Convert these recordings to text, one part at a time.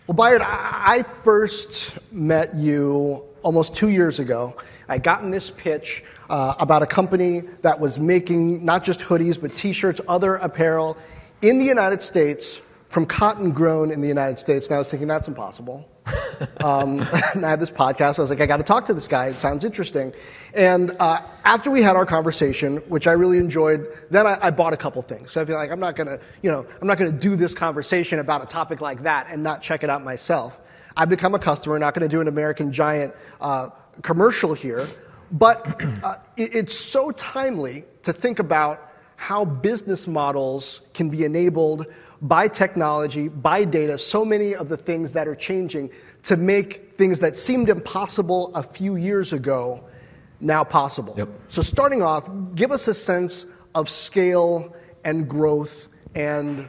Well, Bayard, I first met you almost 2 years ago. I got in this pitch about a company that was making not just hoodies, but T-shirts, other apparel in the United States from cotton grown in the United States. And I was thinking, that's impossible. And I had this podcast. I was like, I got to talk to this guy. It sounds interesting. And after we had our conversation, which I really enjoyed, then I bought a couple things. So I feel like I'm not going to do this conversation about a topic like that and not check it out myself. I've become a customer. Not going to do an American Giant commercial here, but it's so timely to think about how business models can be enabled by technology, by data, so many of the things that are changing to make things that seemed impossible a few years ago now possible. Yep. So starting off, give us a sense of scale and growth and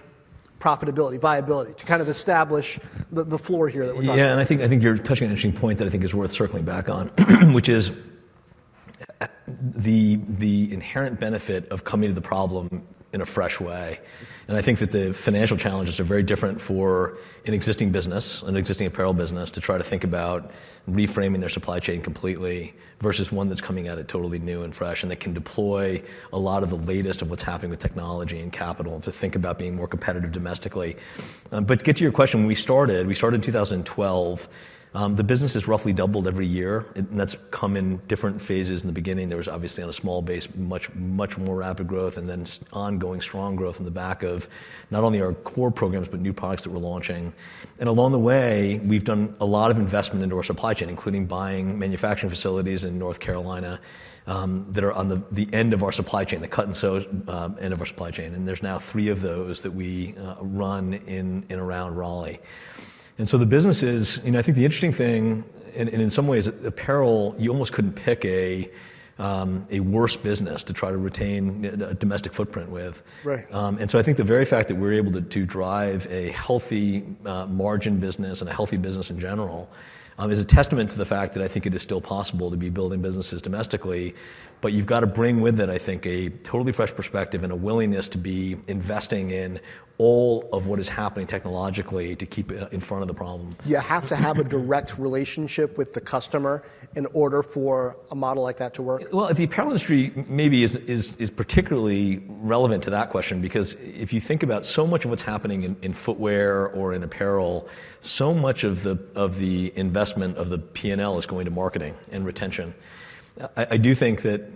profitability, viability, to kind of establish the floor here that we're talking about. And I think you're touching on an interesting point that I think is worth circling back on, which is the inherent benefit of coming to the problem in a fresh way. And I think that the financial challenges are very different for an existing business, an existing apparel business, to try to think about reframing their supply chain completely versus one that's coming at it totally new and fresh and that can deploy a lot of the latest of what's happening with technology and capital to think about being more competitive domestically. But to get to your question, when we started in 2012. The business has roughly doubled every year, and that's come in different phases. In the beginning, there was obviously on a small base, much more rapid growth, and then ongoing strong growth in the back of not only our core programs, but new products that we're launching. And along the way, we've done a lot of investment into our supply chain, including buying manufacturing facilities in North Carolina that are on the end of our supply chain, the cut and sew end of our supply chain. And there's now 3 of those that we run in and around Raleigh. And so the business is, I think the interesting thing, and in some ways, apparel, you almost couldn't pick a worse business to try to retain a domestic footprint with. Right. And so I think the very fact that we're able to drive a healthy margin business and a healthy business in general is a testament to the fact that I think it is still possible to be building businesses domestically, but you've got to bring with it, I think, a totally fresh perspective and a willingness to be investing in all of what is happening technologically to keep it in front of the problem. You have to have a direct relationship with the customer in order for a model like that to work? Well, the apparel industry maybe is particularly relevant to that question, because if you think about so much of what's happening in footwear or in apparel, so much of the investment of the P&L is going to marketing and retention. I do think that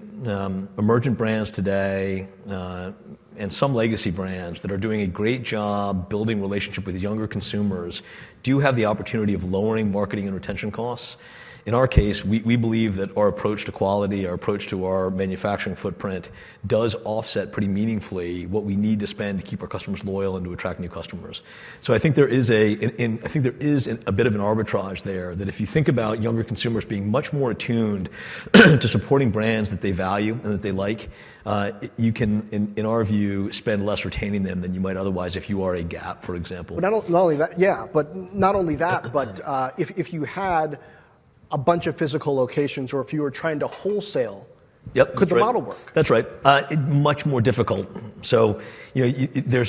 emergent brands today and some legacy brands that are doing a great job building relationship with younger consumers do have the opportunity of lowering marketing and retention costs. In our case, we believe that our approach to quality, our approach to our manufacturing footprint does offset pretty meaningfully what we need to spend to keep our customers loyal and to attract new customers. So I think there is a bit of an arbitrage there, that if you think about younger consumers being much more attuned to supporting brands that they value and that they like, you can, in our view, spend less retaining them than you might otherwise if you are a Gap, for example. But not only that, but if you had a bunch of physical locations, or if you were trying to wholesale, could the model work? That's right. Much more difficult. So, Levi's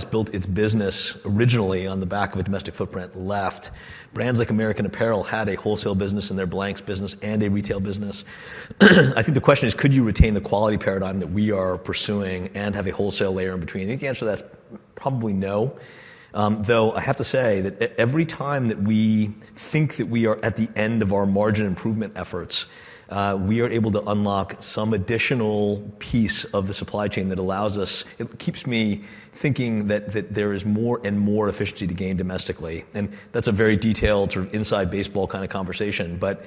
built its business originally on the back of a domestic footprint. Left. Brands like American Apparel had a wholesale business in their blanks business and a retail business. I think the question is, could you retain the quality paradigm that we are pursuing and have a wholesale layer in between? I think the answer to that's probably no. Though I have to say that every time that we think that we are at the end of our margin improvement efforts, we are able to unlock some additional piece of the supply chain that allows us, it keeps me thinking that there is more and more efficiency to gain domestically. And that's a very detailed sort of inside baseball kind of conversation. But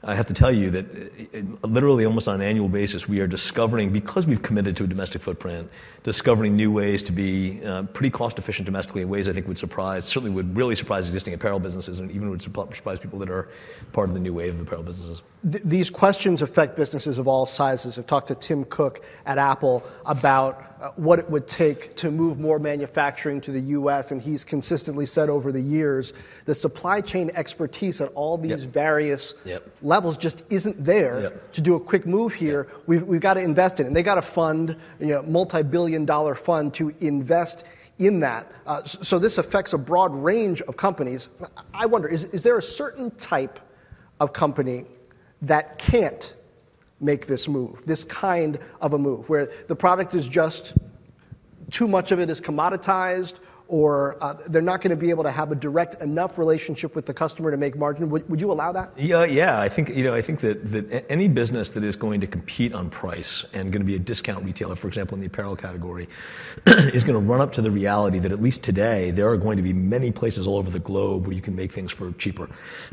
I have to tell you that literally almost on an annual basis, we are discovering, because we've committed to a domestic footprint, discovering new ways to be pretty cost efficient domestically in ways I think certainly would really surprise existing apparel businesses, and even would surprise people that are part of the new wave of apparel businesses. These questions affect businesses of all sizes. I've talked to Tim Cook at Apple about what it would take to move more manufacturing to the U.S., and he's consistently said over the years the supply chain expertise at all these various levels just isn't there to do a quick move here. We've got to invest in it. And they got to fund, multi-billion-dollar fund to invest in that. So this affects a broad range of companies. I wonder, is there a certain type of company that can't make this move, this kind of a move, where the product is just too much of it is commoditized, or they're not going to be able to have a direct enough relationship with the customer to make margin? Would you allow that? Yeah. I think that any business that is going to compete on price and going to be a discount retailer, for example, in the apparel category, is going to run up to the reality that at least today there are going to be many places all over the globe where you can make things for cheaper.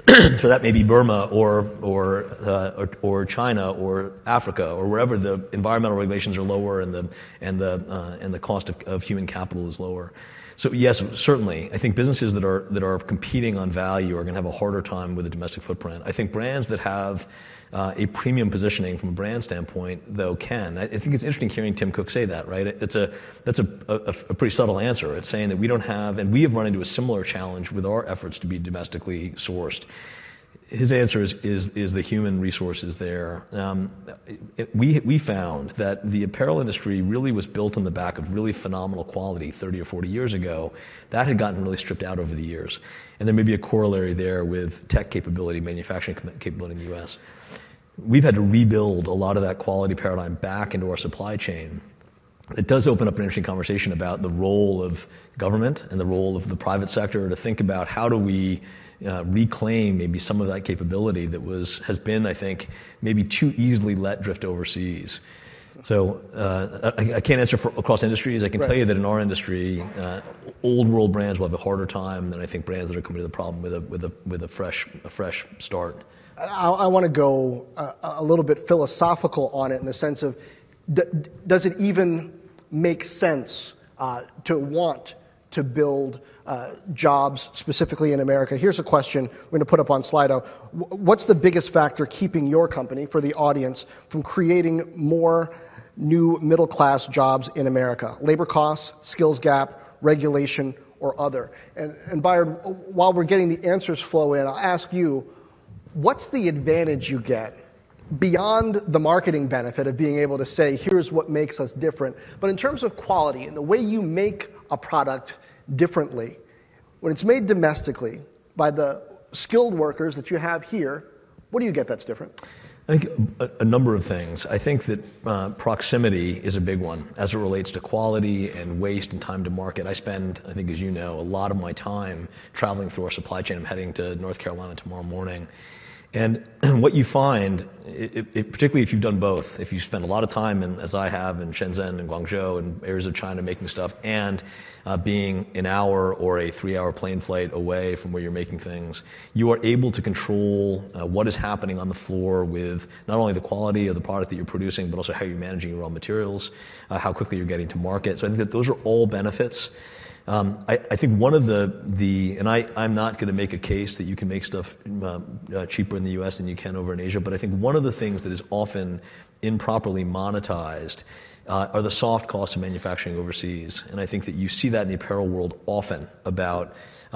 So that may be Burma or China or Africa or wherever the environmental regulations are lower and the cost of human capital is lower. So yes, certainly. I think businesses that are competing on value are going to have a harder time with a domestic footprint. I think brands that have a premium positioning from a brand standpoint, though, can. I think it's interesting hearing Tim Cook say that, right? That's a pretty subtle answer. It's saying that we don't have, and we have run into a similar challenge with our efforts to be domestically sourced. His answer is the human resources there. We found that the apparel industry really was built on the back of really phenomenal quality 30 or 40 years ago. That had gotten really stripped out over the years. And there may be a corollary there with tech capability, manufacturing capability in the U.S. We've had to rebuild a lot of that quality paradigm back into our supply chain. It does open up an interesting conversation about the role of government and the role of the private sector to think about how do we reclaim maybe some of that capability that has been, I think, maybe too easily let drift overseas. So I can't answer for across industries. I can tell you that in our industry, old world brands will have a harder time than I think brands that are coming to the problem with a fresh start. I want to go a little bit philosophical on it in the sense of, does it even make sense to want to build jobs specifically in America? Here's a question we're going to put up on Slido. What's the biggest factor keeping your company, for the audience, from creating more new middle-class jobs in America? Labor costs, skills gap, regulation, or other? And Bayard, while we're getting the answers flow in, I'll ask you, what's the advantage you get beyond the marketing benefit of being able to say, here's what makes us different, but in terms of quality and the way you make a product differently, when it's made domestically by the skilled workers that you have here, what do you get that's different? I think a number of things. I think that proximity is a big one as it relates to quality and waste and time to market. I spend, I think as you know, a lot of my time traveling through our supply chain. I'm heading to North Carolina tomorrow morning. And what you find, particularly if you've done both, if you spend a lot of time, as I have, in Shenzhen and Guangzhou and areas of China making stuff, and being an hour or a 3-hour plane flight away from where you're making things, you are able to control what is happening on the floor with not only the quality of the product that you're producing, but also how you're managing your raw materials, how quickly you're getting to market. So I think that those are all benefits. I think one of and I'm not going to make a case that you can make stuff cheaper in the U.S. than you can over in Asia, but I think one of the things that is often improperly monetized are the soft costs of manufacturing overseas. And I think that you see that in the apparel world often about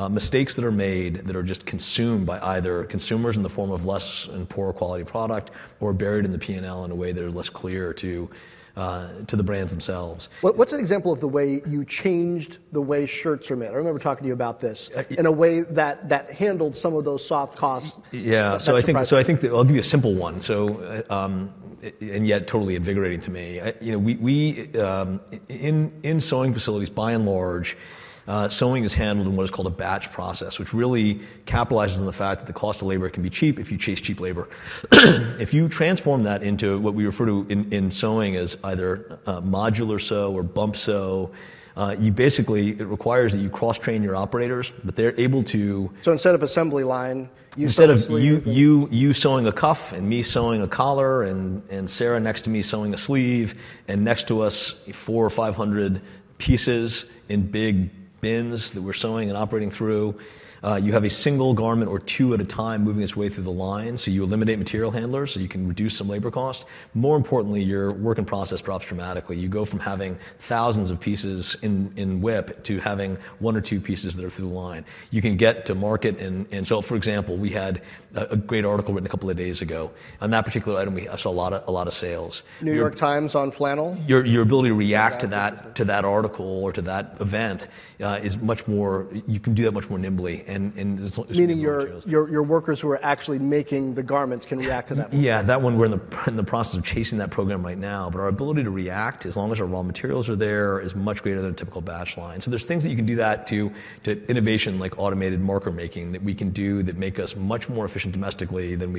mistakes that are made that are just consumed by either consumers in the form of less and poorer quality product or buried in the P&L in a way that are less clear to the brands themselves. What's an example of the way you changed the way shirts are made? I remember talking to you about this in a way that handled some of those soft costs. Yeah, so I think that I'll give you a simple one. So, and yet totally invigorating to me. We in sewing facilities, by and large, sewing is handled in what is called a batch process, which really capitalizes on the fact that the cost of labor can be cheap if you chase cheap labor. If you transform that into what we refer to in sewing as either modular sew or bump sew, it requires that you cross-train your operators, but they're able to. So instead of assembly line, you sewing a cuff and me sewing a collar and Sarah next to me sewing a sleeve and next to us 400 or 500 pieces in big bins that we're sewing and operating through. You have a single garment or two at a time moving its way through the line, so you eliminate material handlers, so you can reduce some labor cost. More importantly, your work in process drops dramatically. You go from having thousands of pieces in WIP to having one or two pieces that are through the line. You can get to market, and so, for example, we had a great article written a couple of days ago. On that particular item, I saw a lot of sales. New York Times on flannel? Your ability to react to that article or to that event is much more, you can do that much more nimbly. And it's meaning your workers who are actually making the garments can react to that. Yeah, that one we're in the process of chasing that program right now. But our ability to react, as long as our raw materials are there, is much greater than a typical batch line. So there's things that you can do that to innovation like automated marker making that we can do that make us much more efficient domestically than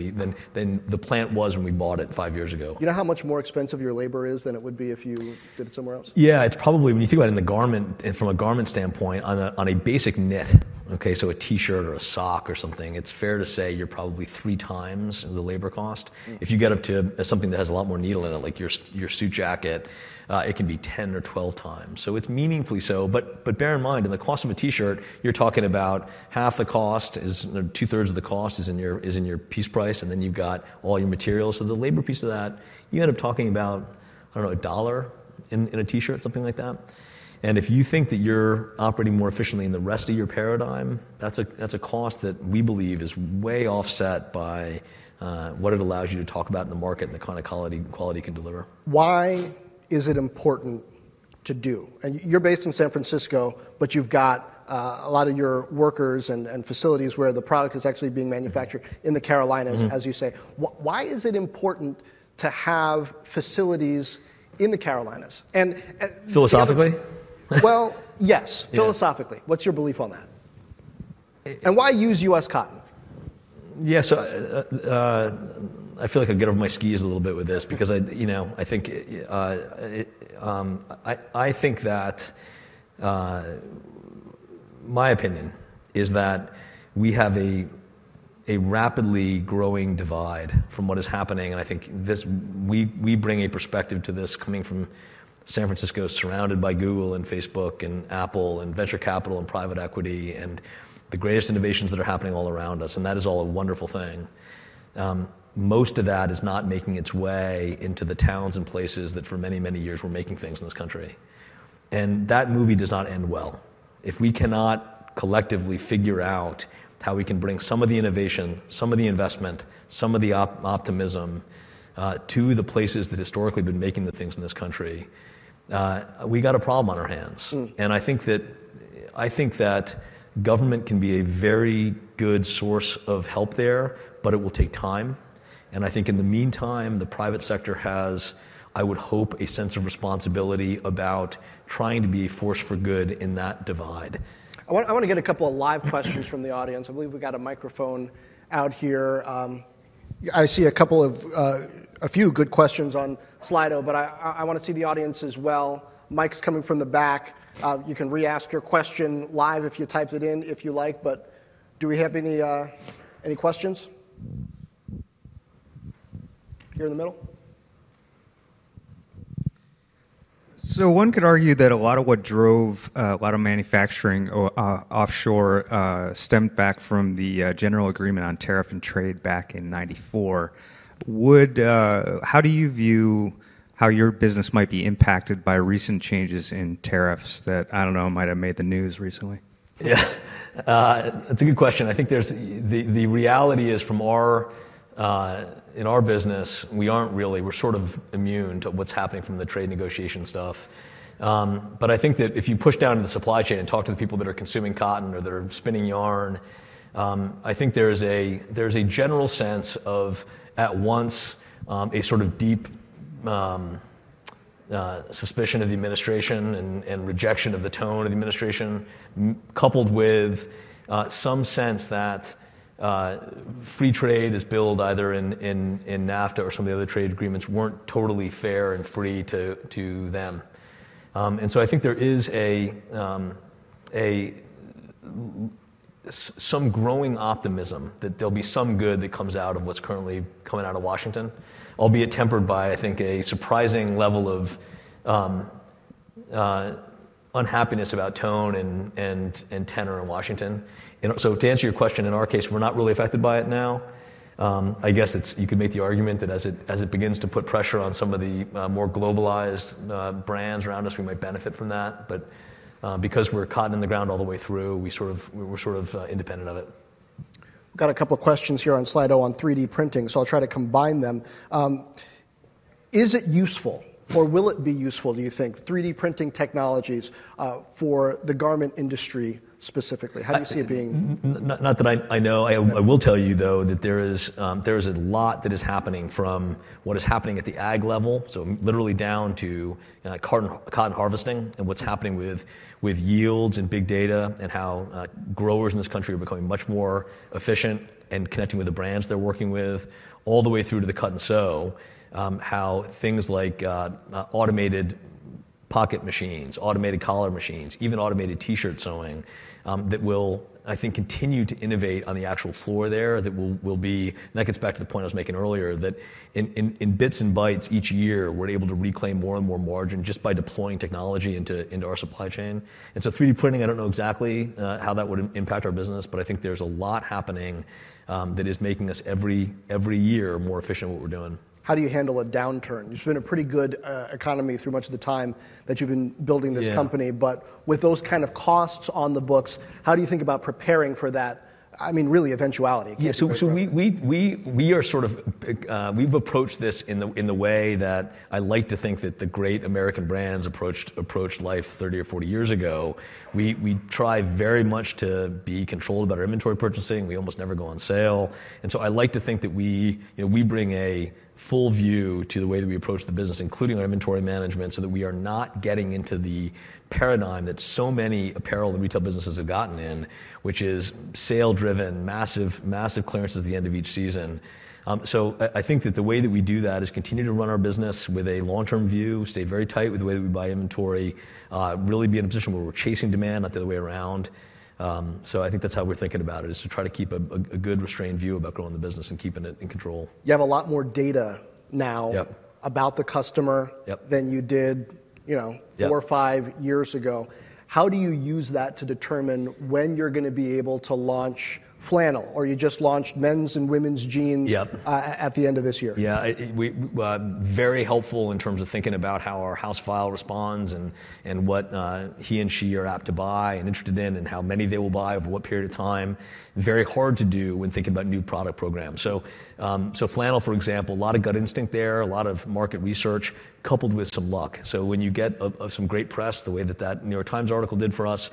the plant was when we bought it 5 years ago. You know how much more expensive your labor is than it would be if you did it somewhere else? Yeah, it's probably, when you think about it in the garment, and from a garment standpoint, on a basic knit. Okay, so a T-shirt or a sock or something, it's fair to say you're probably 3 times the labor cost. If you get up to something that has a lot more needle in it, like your suit jacket, it can be 10 or 12 times. So it's meaningfully so. But bear in mind, in the cost of a T-shirt, you're talking about half the cost is 2/3 of the cost is in your piece price, and then you've got all your materials. So the labor piece of that, you end up talking about, I don't know, $1 in a T-shirt, something like that. And if you think that you're operating more efficiently in the rest of your paradigm, that's a cost that we believe is way offset by what it allows you to talk about in the market and the kind of quality it can deliver. Why is it important to do? And you're based in San Francisco, but you've got a lot of your workers and facilities where the product is actually being manufactured in the Carolinas, as you say. Why is it important to have facilities in the Carolinas? And philosophically? Well, yes, philosophically. Yeah. What's your belief on that? And why use U.S. cotton? Yeah, so I feel like I get over my skis a little bit with this because I think that my opinion is that we have a rapidly growing divide from what is happening, and I think we bring a perspective to this coming from San Francisco, surrounded by Google and Facebook and Apple and venture capital and private equity and the greatest innovations that are happening all around us, and that is all a wonderful thing. Most of that is not making its way into the towns and places that for many, many years were making things in this country. And that movie does not end well. If we cannot collectively figure out how we can bring some of the innovation, some of the investment, some of the optimism to the places that historically have been making the things in this country, we got a problem on our hands. And I think that government can be a very good source of help there, but it will take time. And I think in the meantime, the private sector has, I would hope, a sense of responsibility about trying to be a force for good in that divide. I want to get a couple of live questions from the audience. I believe we got a microphone out here. I see a few good questions on Slido, but I want to see the audience as well. Mike's coming from the back. You can re-ask your question live if you typed it in, if you like. But do we have any questions? Here in the middle. So one could argue that a lot of what drove a lot of manufacturing offshore stemmed back from the General Agreement on Tariff and Trade back in '94. How do you view how your business might be impacted by recent changes in tariffs that, I don't know, might have made the news recently? Yeah, that's a good question. I think there's the reality is from in our business, we're sort of immune to what's happening from the trade negotiation stuff. But I think that if you push down to the supply chain and talk to the people that are consuming cotton or that are spinning yarn, I think there's a general sense of at once a sort of deep suspicion of the administration and rejection of the tone of the administration, coupled with some sense that free trade is billed either in NAFTA or some of the other trade agreements weren't totally fair and free to them. And so I think there is some growing optimism that there'll be some good that comes out of what's currently coming out of Washington, albeit tempered by, I think, a surprising level of unhappiness about tone and tenor in Washington. And so to answer your question, in our case, we're not really affected by it now. I guess you could make the argument that as it begins to put pressure on some of the more globalized brands around us, we might benefit from that. But because we're cotton in the ground all the way through, we're sort of independent of it. We've got a couple of questions here on Slido on 3D printing, so I'll try to combine them. Is it useful, or will it be useful, do you think, 3D printing technologies for the garment industry specifically? How do you see it being? Not that I know. I will tell you, though, that there is a lot that is happening from what is happening at the ag level, so literally down to cotton harvesting and what's happening with yields and big data and how growers in this country are becoming much more efficient and connecting with the brands they're working with, all the way through to the cut and sew, how things like automated pocket machines, automated collar machines, even automated T-shirt sewing, that will, I think, continue to innovate on the actual floor there. That will be, and that gets back to the point I was making earlier, that in bits and bytes each year, we're able to reclaim more and more margin just by deploying technology into our supply chain. And so 3D printing, I don't know exactly how that would impact our business, but I think there's a lot happening that is making us every year more efficient at what we're doing. How do you handle a downturn? It's been a pretty good economy through much of the time that you've been building this company, but with those kind of costs on the books, how do you think about preparing for that? I mean, really, eventuality. Yeah, so we are sort of we've approached this in the way that I like to think that the great American brands approached life 30 or 40 years ago. We try very much to be controlled about our inventory purchasing. We almost never go on sale, and so I like to think that we bring a full view to the way that we approach the business, including our inventory management, so that we are not getting into the paradigm that so many apparel and retail businesses have gotten in, which is sale-driven, massive clearances at the end of each season. So I think that the way that we do that is continue to run our business with a long-term view, stay very tight with the way that we buy inventory, really be in a position where we're chasing demand, not the other way around. So I think that's how we're thinking about it, is to try to keep a good restrained view about growing the business and keeping it in control. You have a lot more data now about the customer than you did 4 or 5 years ago. How do you use that to determine when you're going to be able to launch flannel, or you just launched men's and women's jeans at the end of this year? Yeah, we very helpful in terms of thinking about how our house file responds and what he and she are apt to buy and interested in, and how many they will buy over what period of time. Very hard to do when thinking about new product programs. So flannel, for example, a lot of gut instinct there, a lot of market research, coupled with some luck. So when you get some great press, the way that New York Times article did for us,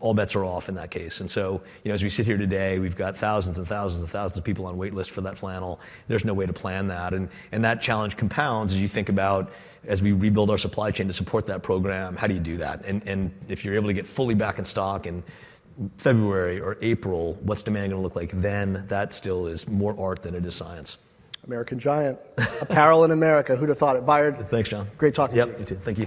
all bets are off in that case. And so, as we sit here today, we've got thousands and thousands and thousands of people on wait list for that flannel. There's no way to plan that. And that challenge compounds as you think about, as we rebuild our supply chain to support that program, how do you do that? And if you're able to get fully back in stock in February or April, what's demand going to look like then? That still is more art than it is science. American Giant, apparel in America. Who'd have thought it? Bayard. Thanks, John. Great talking to you. Yep, you too. Thank you.